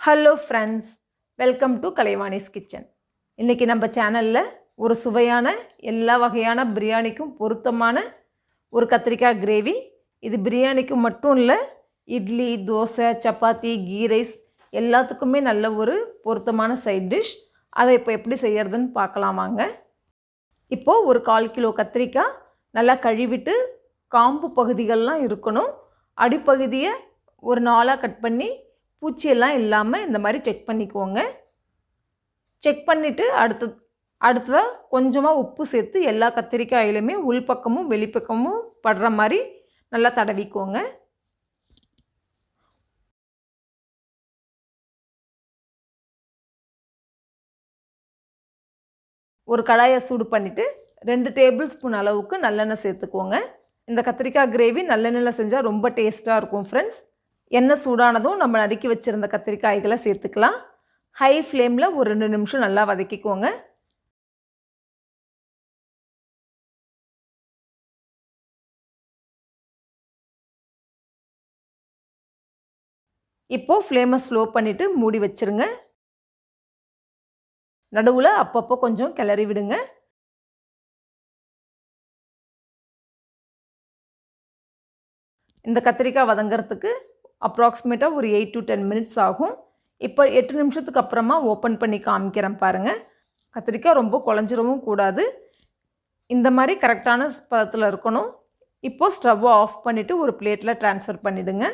Hello friends, welcome to Kalaivani's kitchen. இன்றைக்கி நம்ம சேனலில் ஒரு சுவையான எல்லா வகையான பிரியாணிக்கும் பொருத்தமான ஒரு கத்திரிக்காய் கிரேவி. இது பிரியாணிக்கு மட்டும் இல்லை, இட்லி, தோசை, சப்பாத்தி, கீ ரைஸ் எல்லாத்துக்குமே நல்ல ஒரு பொருத்தமான சைட் டிஷ். அதை இப்போ எப்படி செய்கிறதுன்னு பார்க்கலாமாங்க. இப்போது ஒரு 1/4 கிலோ கத்திரிக்காய் நல்லா கழுவிட்டு காம்பு பகுதிகள்லாம் இருக்கணும். அடிப்பகுதியை ஒரு 4ஆக கட் பண்ணி பூச்சியெல்லாம் இல்லாமல் இந்த மாதிரி செக் பண்ணிக்கோங்க. செக் பண்ணிவிட்டு அடுத்ததாக கொஞ்சமாக உப்பு சேர்த்து எல்லா கத்திரிக்காயிலுமே உள்பக்கமும் வெளிப்பக்கமும் படுற மாதிரி நல்லா தடவிக்கோங்க. ஒரு கடாயை சூடு பண்ணிவிட்டு 2 டேபிள் ஸ்பூன் அளவுக்கு நல்லெண்ணெய் சேர்த்துக்கோங்க. இந்த கத்திரிக்காய் கிரேவி நல்லெண்ணெயில் செஞ்சால் ரொம்ப டேஸ்ட்டாக இருக்கும் ஃப்ரெண்ட்ஸ். எண்ணெய் சூடானதும் நம்ம நறுக்கி வச்சுருந்த கத்திரிக்காய்களை சேர்த்துக்கலாம். ஹை ஃப்ளேமில் ஒரு 2 நிமிஷம் நல்லா வதக்கிக்கோங்க. இப்போது ஃப்ளேமை ஸ்லோ பண்ணிவிட்டு மூடி வச்சுருங்க. நடுவில் அப்பப்போ கொஞ்சம் கிளறி விடுங்க. இந்த கத்திரிக்காய் வதங்கிறதுக்கு அப்ராக்சிமேட்டாக ஒரு 8 to 10 மினிட்ஸ் ஆகும். இப்போ 8 நிமிஷத்துக்கு அப்புறமா ஓப்பன் பண்ணி காமிக்கிறேன் பாருங்கள். கத்திரிக்காய் ரொம்ப குழஞ்சிரவும் கூடாது, இந்த மாதிரி கரெக்டான பதத்தில் இருக்கணும். இப்போது ஸ்டவ்வை ஆஃப் பண்ணிவிட்டு ஒரு பிளேட்டில் ட்ரான்ஸ்ஃபர் பண்ணிவிடுங்க.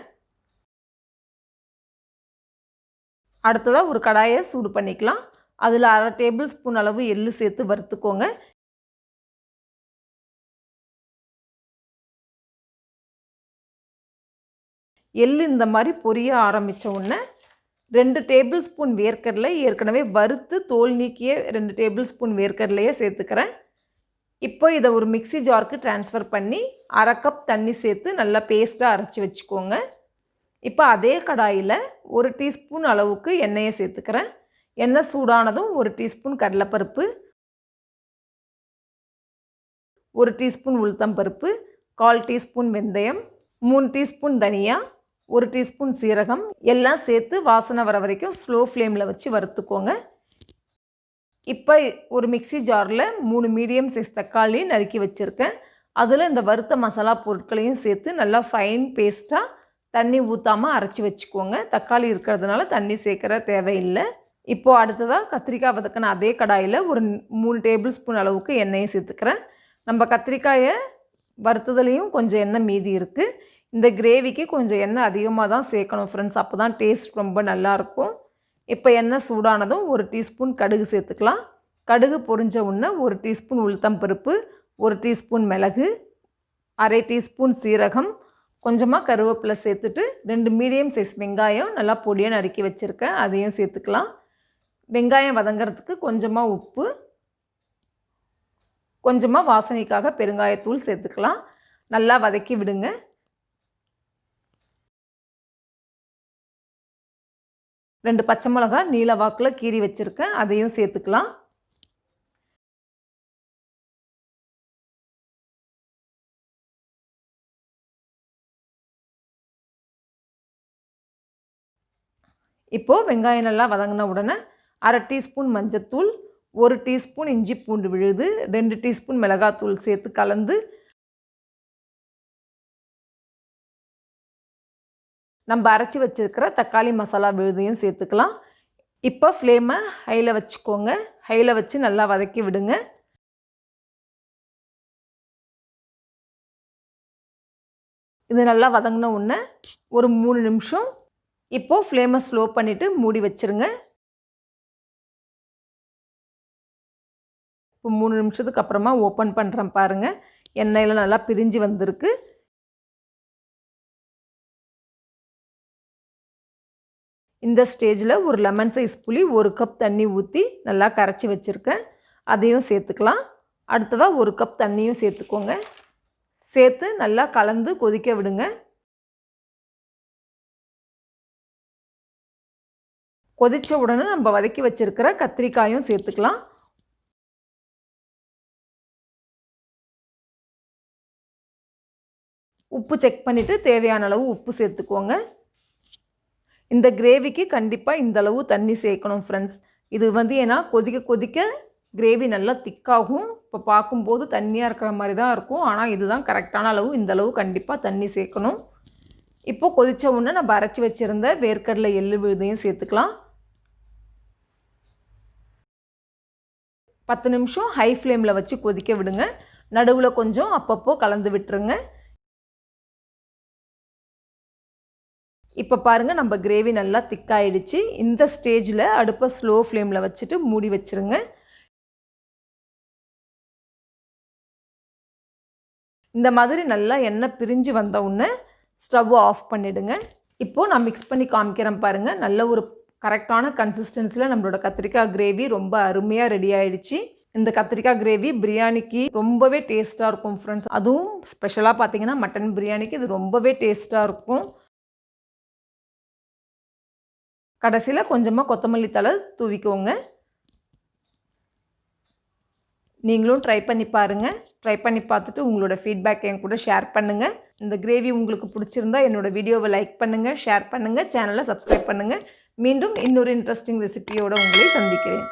அடுத்ததாக ஒரு கடாயை சூடு பண்ணிக்கலாம். அதில் 1/2 டேபிள் ஸ்பூன் அளவு எள்ளு சேர்த்து வறுத்துக்கோங்க. எள்ளு இந்த மாதிரி பொரிய ஆரம்பித்த உடனே 2 டேபிள் ஸ்பூன் வேர்க்கடலை, ஏற்கனவே வறுத்து தோல் நீக்கிய 2 டேபிள் ஸ்பூன் வேர்க்கடலையே சேர்த்துக்கிறேன். இப்போ இதை ஒரு மிக்சி ஜாருக்கு ட்ரான்ஸ்ஃபர் பண்ணி 1/2 கப் தண்ணி சேர்த்து நல்லா பேஸ்ட்டாக அரைச்சி வச்சுக்கோங்க. இப்போ அதே கடாயில் 1 டீஸ்பூன் அளவுக்கு எண்ணெயை சேர்த்துக்கிறேன். எண்ணெய் சூடானதும் 1 டீஸ்பூன் கடலைப்பருப்பு, 1 டீஸ்பூன் உளுத்தம்பருப்பு, 1/4 டீஸ்பூன் வெந்தயம், 3 டீஸ்பூன் தனியா, 1 டீஸ்பூன் சீரகம் எல்லாம் சேர்த்து வாசனை வர வரைக்கும் ஸ்லோ ஃப்ளேமில் வச்சு வறுத்துக்கோங்க. இப்போ ஒரு மிக்சி ஜாரில் 3 மீடியம் சைஸ் தக்காளி நறுக்கி வச்சுருக்கேன். அதில் இந்த வறுத்த மசாலா பொருட்களையும் சேர்த்து நல்லா ஃபைன் பேஸ்ட்டாக தண்ணி ஊற்றாமல் அரைச்சி வச்சுக்கோங்க. தக்காளி இருக்கிறதுனால தண்ணி சேர்க்குற தேவையில்லை. இப்போது அடுத்ததாக கத்திரிக்காய் வதக்கின அதே கடாயில் ஒரு 3 டேபிள் ஸ்பூன் அளவுக்கு எண்ணெயை சேர்த்துக்கிறேன். நம்ம கத்திரிக்காயை வறுத்ததுலேயும் கொஞ்சம் எண்ணெய் மீதி இருக்குது. இந்த கிரேவிக்கு கொஞ்சம் எண்ணெய் அதிகமாக தான் சேர்க்கணும் ஃப்ரெண்ட்ஸ், அப்போ தான் டேஸ்ட் ரொம்ப நல்லாயிருக்கும். இப்போ எண்ணெய் சூடானதும் 1 டீஸ்பூன் கடுகு சேர்த்துக்கலாம். கடுகு பொரிஞ்ச உடனே 1 டீஸ்பூன் உளுத்தம்பருப்பு, 1 டீஸ்பூன் மிளகு, 1/2 டீஸ்பூன் சீரகம், கொஞ்சமாக கருவேப்பிலை சேர்த்துட்டு 2 மீடியம் சைஸ் வெங்காயம் நல்லா பொடியாக நறுக்கி வச்சுருக்கேன், அதையும் சேர்த்துக்கலாம். வெங்காயம் வதங்கிறதுக்கு கொஞ்சமாக உப்பு, கொஞ்சமாக வாசனைக்காக பெருங்காயத்தூள் சேர்த்துக்கலாம். நல்லா வதக்கி விடுங்க. ரெண்டு பச்சை மிளகாய் நீல வாக்கில் கீறி வச்சுருக்கேன், அதையும் சேர்த்துக்கலாம். இப்போது வெங்காயம் நல்லா வதங்கின உடனே 1/2 டீஸ்பூன் மஞ்சத்தூள், 1 டீஸ்பூன் இஞ்சி பூண்டு விழுது, 2 டீஸ்பூன் மிளகாத்தூள் சேர்த்து கலந்து நம்ம அரைச்சி வச்சுருக்கிற தக்காளி மசாலா விழுதையும் சேர்த்துக்கலாம். இப்போ ஃப்ளேமை ஹையில் வச்சுக்கோங்க. ஹையில் வச்சு நல்லா வதக்கி விடுங்க. இது நல்லா வதங்கின உடனே ஒரு 3 நிமிஷம் இப்போது ஃப்ளேமை ஸ்லோ பண்ணிவிட்டு மூடி வச்சுருங்க. இப்போ 3 நிமிஷத்துக்கு அப்புறமா ஓப்பன் பண்ணுறேன் பாருங்கள். எண்ணெயில் நல்லா பிரிஞ்சு வந்திருக்கு. இந்த ஸ்டேஜில் ஒரு லெமன் சைஸ் புளி 1 கப் தண்ணி ஊற்றி நல்லா கரைச்சி வச்சுருக்கேன், அதையும் சேர்த்துக்கலாம். அடுத்ததாக 1 கப் தண்ணியும் சேர்த்துக்கோங்க. சேர்த்து நல்லா கலந்து கொதிக்க விடுங்க. கொதித்த உடனே நம்ம வதக்கி வச்சுருக்கிற கத்திரிக்காயும் சேர்த்துக்கலாம். உப்பு செக் பண்ணிவிட்டு தேவையான அளவு உப்பு சேர்த்துக்கோங்க. இந்த கிரேவிக்கு கண்டிப்பாக இந்த அளவு தண்ணி சேர்க்கணும் ஃப்ரெண்ட்ஸ். இது வந்து ஏன்னா கொதிக்க கொதிக்க கிரேவி நல்லா திக்காகும். இப்போ பார்க்கும்போது தண்ணியாக இருக்கிற மாதிரி தான் இருக்கும். ஆனால் இதுதான் கரெக்டான அளவு. இந்த அளவு கண்டிப்பாக தண்ணி சேர்க்கணும். இப்போது கொதித்த உடனே நம்ம அரைச்சி வச்சுருந்த வேர்க்கடலை எள்ளு விழுதையும் சேர்த்துக்கலாம். 10 நிமிஷம் ஹை ஃப்ளேமில் வச்சு கொதிக்க விடுங்க. நடுவில் கொஞ்சம் அப்பப்போ கலந்து விட்டுருங்க. இப்போ பாருங்கள் நம்ம கிரேவி நல்லா திக்காயிடுச்சு. இந்த ஸ்டேஜில் அடுப்பை ஸ்லோ ஃப்ளேமில் வச்சுட்டு மூடி வச்சுருங்க. இந்த மாதிரி நல்லா எண்ணெய் பிரிஞ்சு வந்த உடனே ஸ்டவ் ஆஃப் பண்ணிவிடுங்க. இப்போது நான் மிக்ஸ் பண்ணி காமிக்கிறேன் பாருங்கள். நல்ல ஒரு கரெக்டான கன்சிஸ்டன்சியில் நம்மளோட கத்திரிக்காய் கிரேவி ரொம்ப அருமையாக ரெடி ஆகிடுச்சு. இந்த கத்திரிக்காய் கிரேவி பிரியாணிக்கு ரொம்பவே டேஸ்ட்டாக இருக்கும் ஃப்ரெண்ட்ஸ். அதுவும் ஸ்பெஷலாக பார்த்தீங்கன்னா மட்டன் பிரியாணிக்கு இது ரொம்பவே டேஸ்ட்டாக இருக்கும். கடைசியில் கொஞ்சமாக கொத்தமல்லி தழை தூவிக்கோங்க. நீங்களும் ட்ரை பண்ணி பாருங்கள். ட்ரை பண்ணி பார்த்துட்டு உங்களோட ஃபீட்பேக் என் கூட ஷேர் பண்ணுங்கள். இந்த கிரேவி உங்களுக்கு பிடிச்சிருந்தா என்னோடய வீடியோவை லைக் பண்ணுங்கள், ஷேர் பண்ணுங்கள், சேனலை சப்ஸ்கிரைப் பண்ணுங்கள். மீண்டும் இன்னொரு இன்ட்ரெஸ்டிங் ரெசிபியோடு உங்களை சந்திக்கிறேன்.